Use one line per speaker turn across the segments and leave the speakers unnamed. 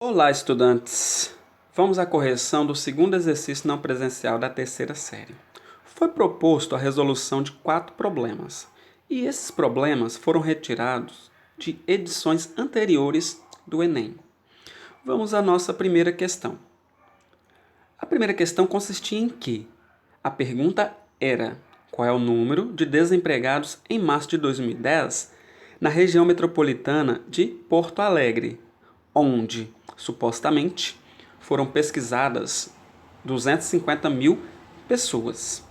Olá, estudantes! Vamos à correção do segundo exercício não presencial da terceira série. Foi proposto a resolução de 4 problemas, e esses problemas foram retirados de edições anteriores do Enem. Vamos à nossa primeira questão. A primeira questão consistia em que a pergunta era: qual é o número de desempregados em março de 2010 na região metropolitana de Porto Alegre, onde, supostamente, foram pesquisadas 250 mil pessoas.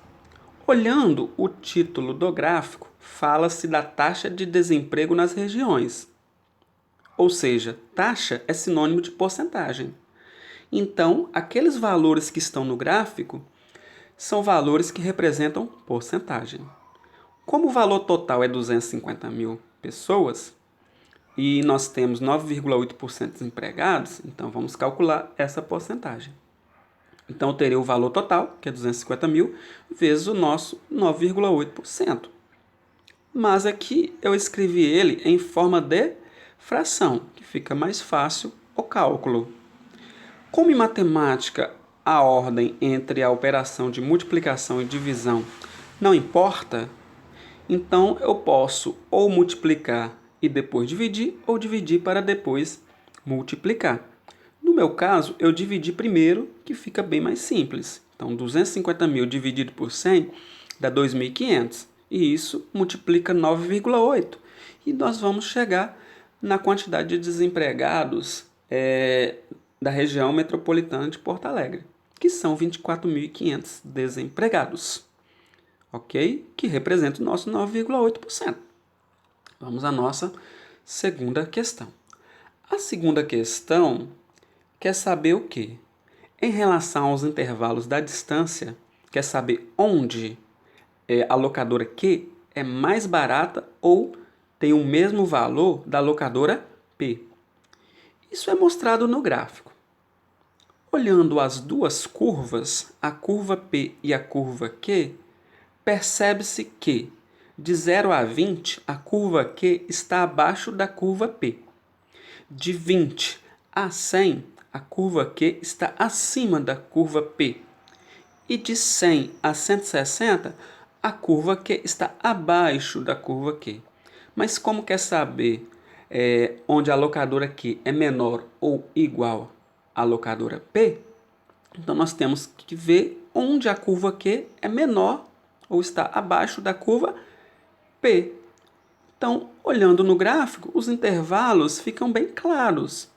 Olhando o título do gráfico, fala-se da taxa de desemprego nas regiões. Ou seja, taxa é sinônimo de porcentagem. Então, aqueles valores que estão no gráfico são valores que representam porcentagem. Como o valor total é 250 mil pessoas, e nós temos 9,8% desempregados, então vamos calcular essa porcentagem. Então eu terei o valor total, que é 250 mil, vezes o nosso 9,8%. Mas aqui eu escrevi ele em forma de fração, que fica mais fácil o cálculo. Como em matemática a ordem entre a operação de multiplicação e divisão não importa, então eu posso ou multiplicar e depois dividir, ou dividir para depois multiplicar. No meu caso, eu dividi primeiro, que fica bem mais simples. Então, 250 mil dividido por 100 dá 2.500. E isso multiplica 9,8. E nós vamos chegar na quantidade de desempregados da região metropolitana de Porto Alegre, que são 24.500 desempregados. Ok? Que representa o nosso 9,8%. Vamos à nossa segunda questão. A segunda questão quer saber o quê? Em relação aos intervalos da distância, quer saber onde a locadora Q é mais barata ou tem o mesmo valor da locadora P. Isso é mostrado no gráfico. Olhando as duas curvas, a curva P e a curva Q, percebe-se que, de 0 a 20, a curva Q está abaixo da curva P. De 20 a 100, a curva Q está acima da curva P. E de 100 a 160, a curva Q está abaixo da curva Q. Mas como quer saber onde a locadora Q é menor ou igual à locadora P, então nós temos que ver onde a curva Q é menor ou está abaixo da curva P. Então, olhando no gráfico, os intervalos ficam bem claros.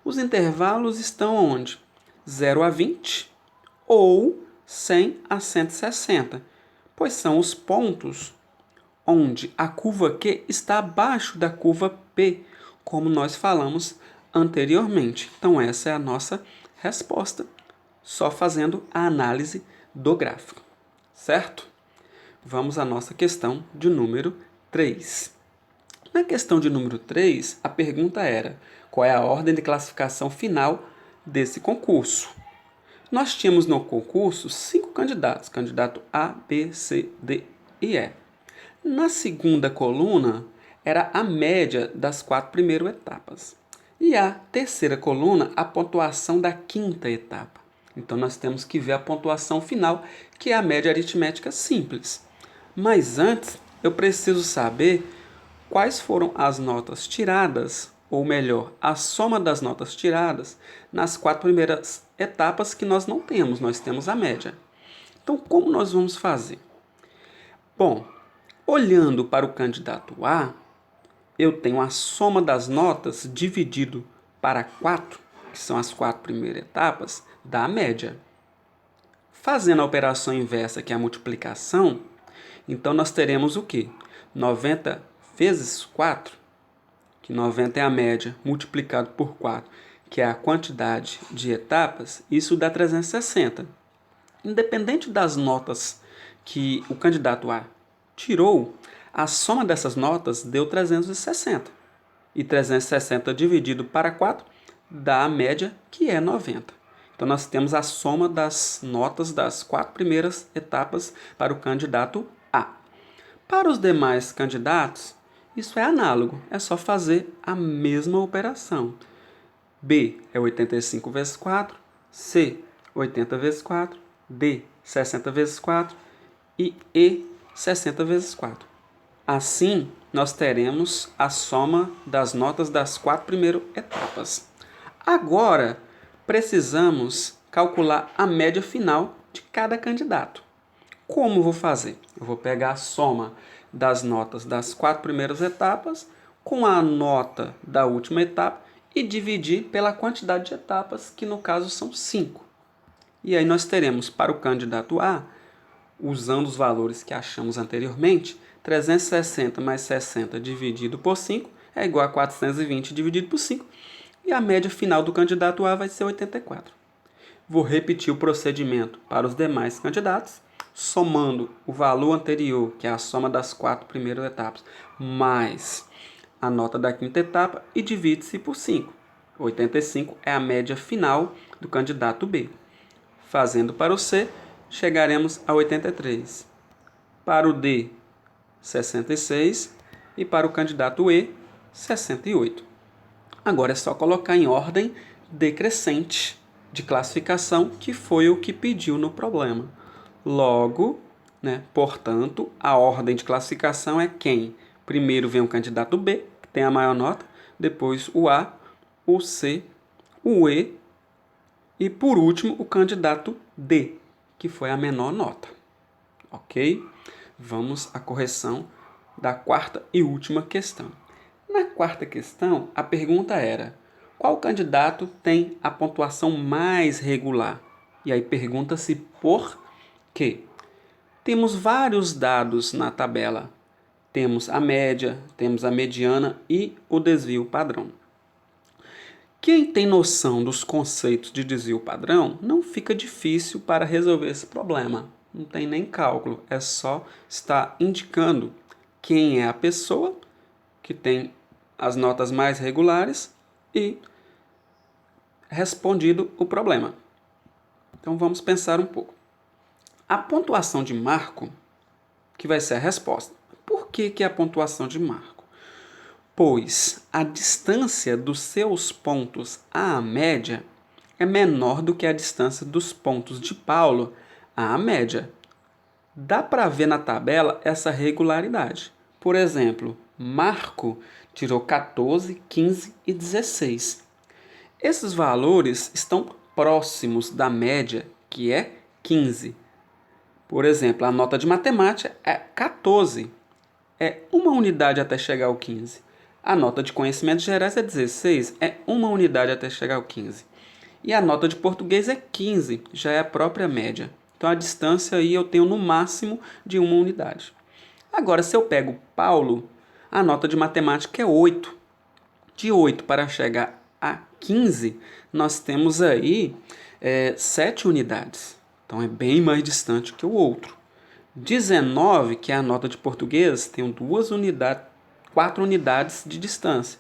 Os intervalos estão onde? 0 a 20 ou 100 a 160, pois são os pontos onde a curva Q está abaixo da curva P, como nós falamos anteriormente. Então, essa é a nossa resposta, só fazendo a análise do gráfico, certo? Vamos à nossa questão de número 3. Na questão de número 3, a pergunta era: qual é a ordem de classificação final desse concurso? Nós tínhamos no concurso 5 candidatos, candidato A, B, C, D e E. Na segunda coluna era a média das 4 primeiras etapas. E a terceira coluna, a pontuação da quinta etapa. Então nós temos que ver a pontuação final, que é a média aritmética simples. Mas antes, eu preciso saber quais foram as notas tiradas, ou melhor, a soma das notas tiradas nas 4 primeiras etapas que nós não temos, nós temos a média. Então, como nós vamos fazer? Bom, olhando para o candidato A, eu tenho a soma das notas dividido para 4, que são as 4 primeiras etapas, dá a média. Fazendo a operação inversa, que é a multiplicação, então nós teremos o quê? 90 vezes 4, que 90 é a média, multiplicado por 4, que é a quantidade de etapas, isso dá 360. Independente das notas que o candidato A tirou, a soma dessas notas deu 360. E 360 dividido para 4 dá a média, que é 90. Então, nós temos a soma das notas das 4 primeiras etapas para o candidato A. Para os demais candidatos, isso é análogo, é só fazer a mesma operação. B é 85 vezes 4, C, 80 vezes 4, D, 60 vezes 4 e E, 60 vezes 4. Assim, nós teremos a soma das notas das 4 primeiras etapas. Agora, precisamos calcular a média final de cada candidato. Como vou fazer? Eu vou pegar a soma das notas das 4 primeiras etapas com a nota da última etapa e dividir pela quantidade de etapas, que no caso são 5. E aí nós teremos para o candidato A, usando os valores que achamos anteriormente, 360 mais 60 dividido por 5 é igual a 420 dividido por 5, e a média final do candidato A vai ser 84. Vou repetir o procedimento para os demais candidatos, somando o valor anterior, que é a soma das 4 primeiras etapas, mais a nota da quinta etapa, e divide-se por 5. 85 é a média final do candidato B. Fazendo para o C, chegaremos a 83. Para o D, 66. E para o candidato E, 68. Agora é só colocar em ordem decrescente de classificação, que foi o que pediu no problema. Logo, portanto, a ordem de classificação é quem? Primeiro vem o candidato B, que tem a maior nota, depois o A, o C, o E e, por último, o candidato D, que foi a menor nota. Ok? Vamos à correção da quarta e última questão. Na quarta questão, a pergunta era: qual candidato tem a pontuação mais regular? E aí pergunta-se por quê? Temos vários dados na tabela. Temos a média, temos a mediana e o desvio padrão. Quem tem noção dos conceitos de desvio padrão, não fica difícil para resolver esse problema. Não tem nem cálculo, é só estar indicando quem é a pessoa que tem as notas mais regulares e respondido o problema. Então vamos pensar um pouco. A pontuação de marco, que vai ser a resposta. Por que a pontuação de marco? Pois a distância dos seus pontos à média é menor do que a distância dos pontos de Paulo à média. Dá para ver na tabela essa regularidade. Por exemplo, Marco tirou 14, 15 e 16. Esses valores estão próximos da média, que é 15. Por exemplo, a nota de matemática é 14. É uma unidade até chegar ao 15. A nota de conhecimentos gerais é 16, é uma unidade até chegar ao 15. E a nota de português é 15, já é a própria média. Então a distância aí eu tenho no máximo de uma unidade. Agora, se eu pego Paulo, a nota de matemática é 8. De 8 para chegar a 15, nós temos aí 7 unidades. Então é bem mais distante que o outro. 19, que é a nota de português, tem 4 unidades de distância.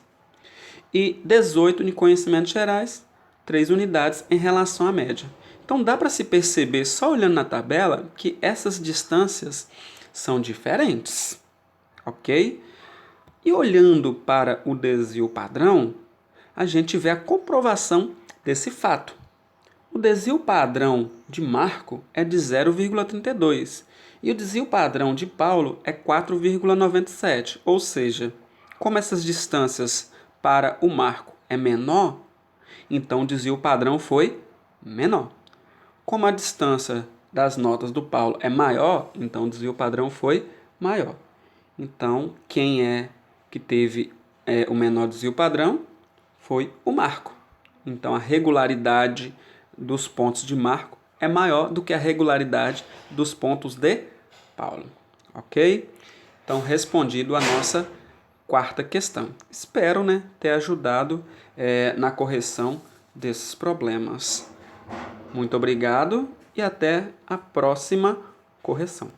E 18 de conhecimentos gerais, 3 unidades em relação à média. Então dá para se perceber, só olhando na tabela, que essas distâncias são diferentes. Ok? E olhando para o desvio padrão, a gente vê a comprovação desse fato. O desvio padrão de Marco é de 0,32 e o desvio padrão de Paulo é 4,97. Ou seja, como essas distâncias para o Marco é menor, então o desvio padrão foi menor. Como a distância das notas do Paulo é maior, então o desvio padrão foi maior. Então, quem é que teve o menor desvio padrão foi o Marco. Então, a regularidade dos pontos de Marco é maior do que a regularidade dos pontos de Paulo. Ok? Então, respondido a nossa quarta questão. Espero ter ajudado na correção desses problemas. Muito obrigado e até a próxima correção.